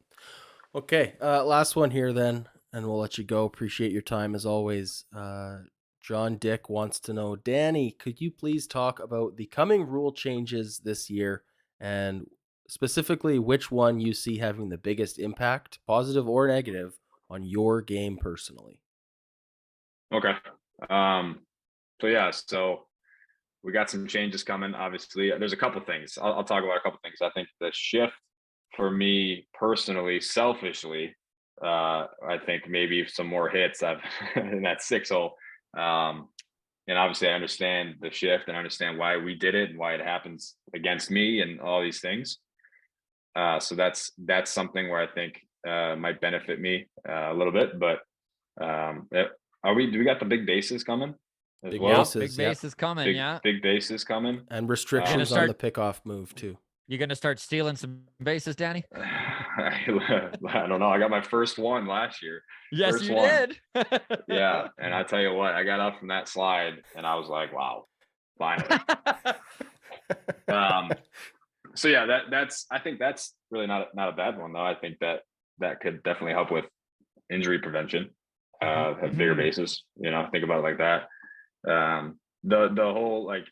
Okay, last one here then, and we'll let you go. Appreciate your time as always. John Dick wants to know, Danny, could you please talk about the coming rule changes this year, and specifically which one you see having the biggest impact, positive or negative, on your game personally? Okay. So we got some changes coming. Obviously, there's a couple things. I'll talk about a couple things. I think the shift for me personally, selfishly, I think maybe some more hits I've in that 6 hole. And obviously, I understand the shift and understand why we did it and why it happens against me and all these things. So that's something where I think might benefit me a little bit. But do we got the big bases coming as Big well? bases. Big base is coming. Big Yeah. big bases coming. And restrictions Gonna on the start- pickoff move too. You gonna start stealing some bases, Danny? I don't know. I got my first one last year. Yes, First you one. did. Yeah, and I tell you what, I got up from that slide and I was like, wow, finally. So yeah, I think that's really not a bad one though. I think that could definitely help with injury prevention. Have bigger bases, think about it like that. The whole, like,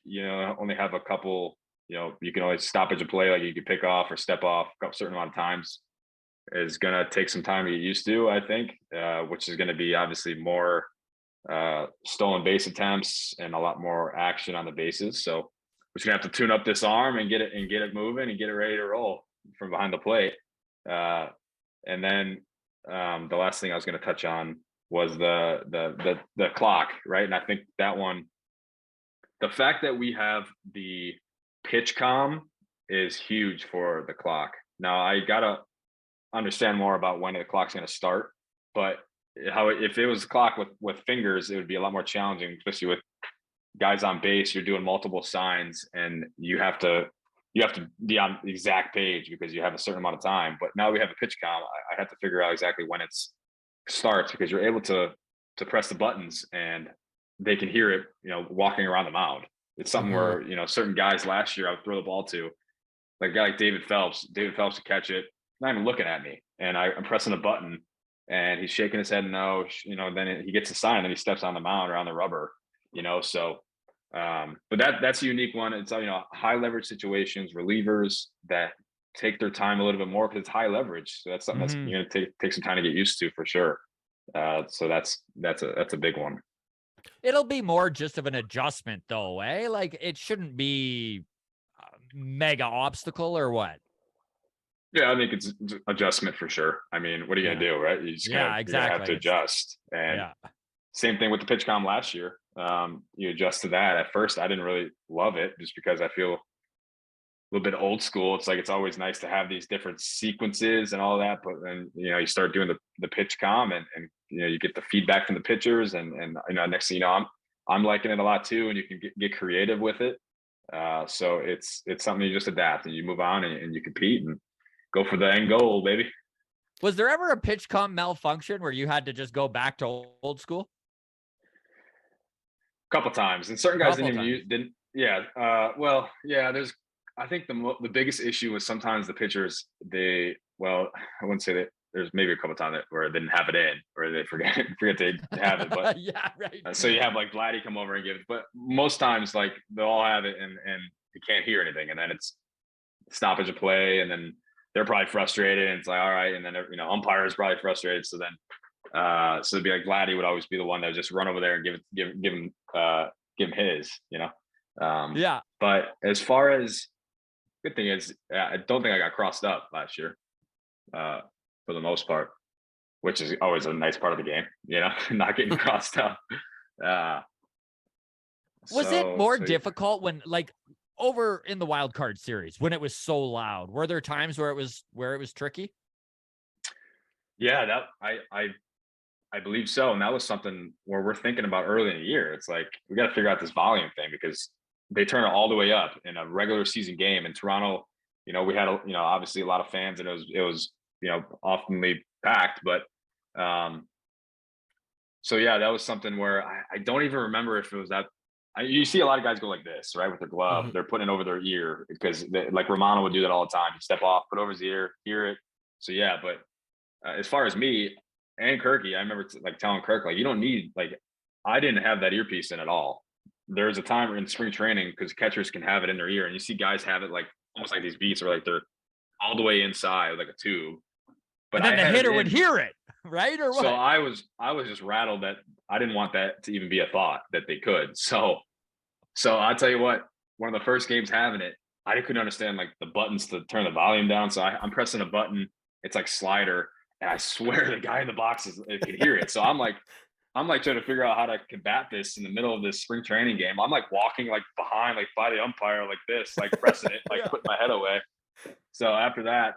only have a couple, you can always stoppage a play, like you can pick off or step off a certain amount of times, is gonna take some time to get used to, I think, which is gonna be obviously more stolen base attempts and a lot more action on the bases. So we're just gonna have to tune up this arm and get it moving and get it ready to roll from behind the plate. And then the last thing I was gonna touch on was the clock, right? And I think that one, the fact that we have the pitch comm is huge for the clock. Now I gotta understand more about when the clock's going to start, but if it was a clock with fingers, it would be a lot more challenging, especially with guys on base. You're doing multiple signs and you have to be on the exact page because you have a certain amount of time. But now we have a pitch comm, I have to figure out exactly when it starts, because you're able to press the buttons and they can hear it, walking around the mound. It's something where, certain guys last year I would throw the ball to, like a guy like David Phelps would catch it, not even looking at me, and I'm pressing a button and he's shaking his head no, then he gets a sign and he steps on the mound or on the rubber, so but that's a unique one. It's high leverage situations, relievers that take their time a little bit more because it's high leverage, so that's something that's you're going to take some time to get used to for sure. So that's a big one. It'll be more just of an adjustment though, eh? Like it shouldn't be a mega obstacle or what? Yeah, I think it's adjustment for sure. I mean, what are you going to do, right? You just Yeah, you're exactly. gonna have to adjust. And Yeah. same thing with the pitch comm last year. You adjust to that. At first, I didn't really love it just because I feel a little bit old school. It's like it's always nice to have these different sequences and all that, but then you start doing the pitch comm and you get the feedback from the pitchers and next thing you know, I'm liking it a lot too, and you can get creative with it. So it's something you just adapt and you move on and you compete and go for the end goal, baby. Was there ever a pitch comm malfunction where you had to just go back to old school? A couple times, and certain guys didn't. Yeah. Well, yeah. I think the biggest issue was sometimes the pitchers. I wouldn't say that. There's maybe a couple times where they didn't have it in, or they forget to have it. But yeah, right. So you have like Vladdy come over and give it, but most times like they'll all have it and you can't hear anything, and then it's stoppage of play, and then they're probably frustrated, and it's like, all right, and then umpire is probably frustrated, so then so it'd be like Vladdy would always be the one that would just run over there and give him his, Yeah. But as far as, good thing is, I don't think I got crossed up last year, for the most part, which is always a nice part of the game, not getting crossed up. Was it more difficult when, like, over in the wild card series when it was so loud? Were there times where it was tricky? Yeah, that I believe so, and that was something where we're thinking about early in the year. It's like we got to figure out this volume thing because they turn it all the way up in a regular season game in Toronto. We had obviously a lot of fans, and it was oftenly packed, but so yeah, that was something where I don't even remember if it was that. You see a lot of guys go like this, right, with their glove. They're putting it over their ear because like Romano would do that all the time. He'd step off, put over his ear, hear it, yeah, but as far as me and Kirky, I remember like telling Kirk, like, you don't need, like, I didn't have that earpiece in at all. There's a time in spring training because catchers can have it in their ear, and you see guys have it like almost like these beats where like they're all the way inside like a tube. But And then I the had it hitter would in. hear it, right? Or what? So I was just rattled that I didn't want that to even be a thought that they could. So I'll tell you what, one of the first games having it, I couldn't understand like the buttons to turn the volume down. So I'm pressing a button, it's like slider, and I swear the guy in the boxes could hear it. So I'm like trying to figure out how to combat this in the middle of this spring training game. I'm like walking like behind, like by the umpire, like this, like pressing it, like putting my head away. So after that,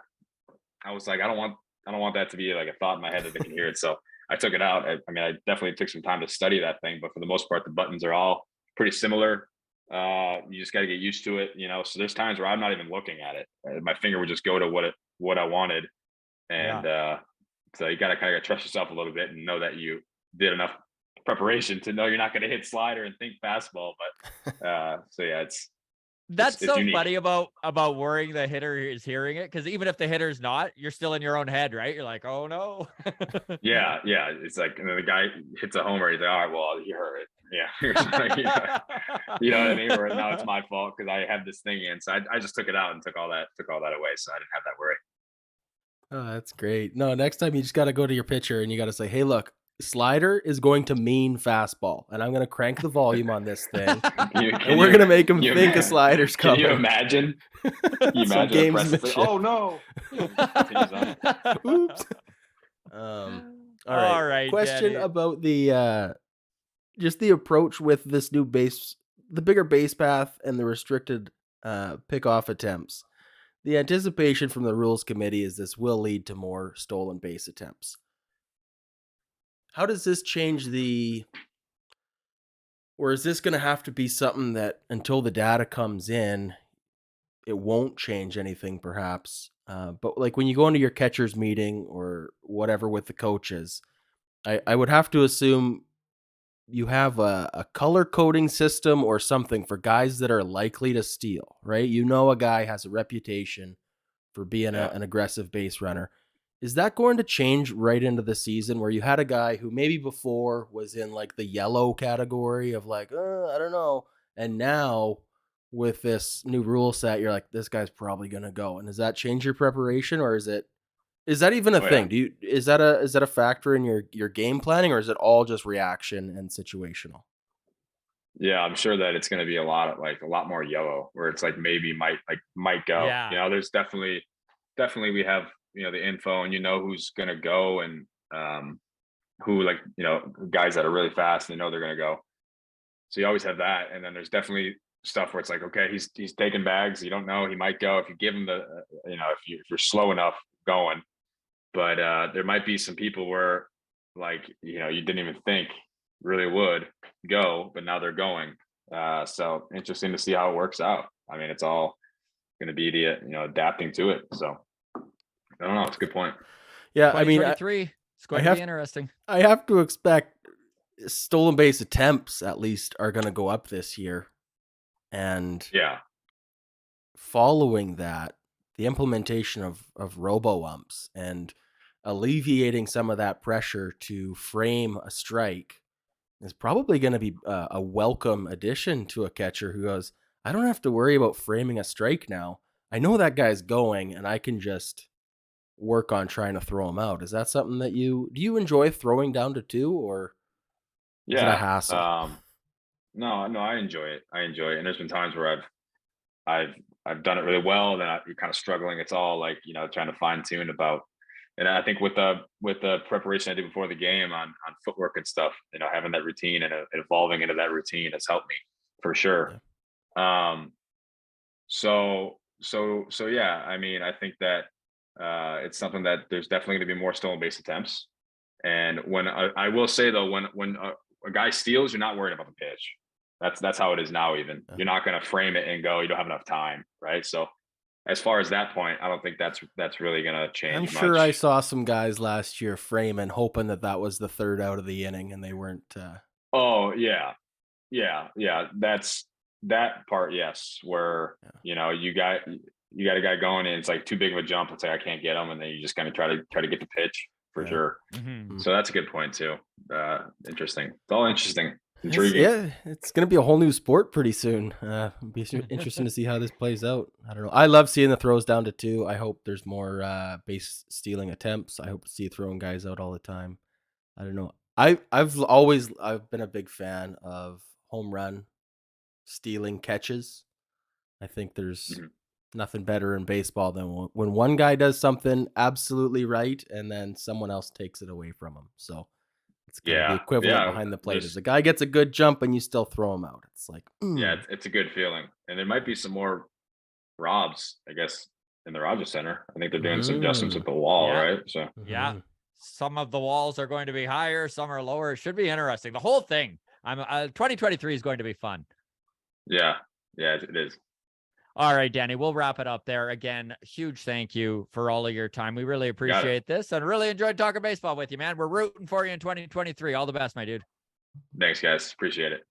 I was like, I don't want that to be like a thought in my head that they can hear it. So I took it out. I mean, I definitely took some time to study that thing, but for the most part, the buttons are all pretty similar. You just got to get used to it, you know. So there's times where I'm not even looking at it. My finger would just go to what I wanted, and so you got to kind of trust yourself a little bit and know that you did enough preparation to know you're not going to hit slider and think fastball. But so yeah, That's it's so unique. funny about worrying the hitter is hearing it, because even if the hitter's not, you're still in your own head, right? You're like, oh no. Yeah. It's like, and then the guy hits a homer. He's like, all right, well, you heard it. Yeah. Like, you know what I mean? Or now it's my fault because I had this thing in. So I just took it out and took all that away. So I didn't have that worry. Oh, that's great. No, next time you just got to go to your pitcher and you got to say, hey, look, slider is going to mean fastball, and I'm going to crank the volume on this thing, and we're going to make him think a slider's coming. Can you imagine? Can you imagine a press, oh no. Oops. All right. Question Danny. about the just the approach with this new the bigger base path and the restricted pickoff attempts. The anticipation from the rules committee is this will lead to more stolen base attempts. How does this change or is this going to have to be something that until the data comes in, it won't change anything perhaps? But like when you go into your catcher's meeting or whatever with the coaches, I would have to assume you have a color coding system or something for guys that are likely to steal, right? You know, a guy has a reputation for being an aggressive base runner. Is that going to change right into the season where you had a guy who maybe before was in like the yellow category of like, I don't know. And now with this new rule set, you're like, this guy's probably going to go. And does that change your preparation, or is that even a thing? Yeah. Is that a factor in your game planning, or is it all just reaction and situational? Yeah, I'm sure that it's going to be a lot more yellow, where it's like maybe might go. Yeah. You know, there's definitely we have, you know, the info, and you know who's going to go, and who, like, you know, guys that are really fast and they know they're going to go. So you always have that, and then there's definitely stuff where it's like, okay, he's taking bags. You don't know, he might go if you give him the, you know, if you're slow enough going. But there might be some people where, like, you know, you didn't even think really would go, but now they're going. So interesting to see how it works out. I mean, it's all going to be the, you know, adapting to it. So I don't know. It's a good point. Yeah, I mean, it's going to be interesting. I have to expect stolen base attempts at least are going to go up this year, and following that, the implementation of robo umps and alleviating some of that pressure to frame a strike is probably going to be a welcome addition to a catcher who goes, I don't have to worry about framing a strike now. I know that guy's going, and I can just work on trying to throw him out. Is that something that do you enjoy throwing down to 2, or is it a hassle? No, I enjoy it. And there's been times where I've done it really well, then you're kind of struggling. It's all like, you know, trying to fine tune about. And I think with the preparation I did before the game on footwork and stuff, you know, having that routine and evolving into that routine has helped me for sure. Yeah. So yeah, I mean, I think that it's something that there's definitely going to be more stolen base attempts. And when I will say though, when a guy steals, you're not worried about the pitch. That's how it is now. Even you're not going to frame it and go, you don't have enough time, right? So as far as that point, I don't think that's really going to change. I'm sure I saw some guys last year framing, hoping that was the third out of the inning, and they weren't. Oh yeah. That's that part. Yes, where you know, you got a guy going and it's like too big of a jump. It's like I can't get him, and then you just kind of try to get the pitch for sure. Mhm. So that's a good point too. Interesting. It's all interesting. Intriguing. Yeah, it's gonna be a whole new sport pretty soon. Be interesting to see how this plays out. I don't know. I love seeing the throws down to 2. I hope there's more base stealing attempts. I hope to see throwing guys out all the time. I don't know. I've been a big fan of home run stealing catches. I think there's Mhm. nothing better in baseball than when one guy does something absolutely right and then someone else takes it away from him. So it's kind of the Yeah, equivalent yeah. behind the plate. There's- Is the guy gets a good jump and you still throw him out. It's like, Yeah, it's a good feeling. And there might be some more Robs, I guess, in the Rogers Center. I think they're doing some adjustments with the wall, Yeah. right? So Yeah. mhm. Some of the walls are going to be higher, some are lower. It should be interesting. The whole thing. 2023 is going to be fun. yeah, it is. All right, Danny, we'll wrap it up there. Again, huge thank you for all of your time. We really appreciate this and really enjoyed talking baseball with you, man. We're rooting for you in 2023. All the best, my dude. Thanks, guys. Appreciate it.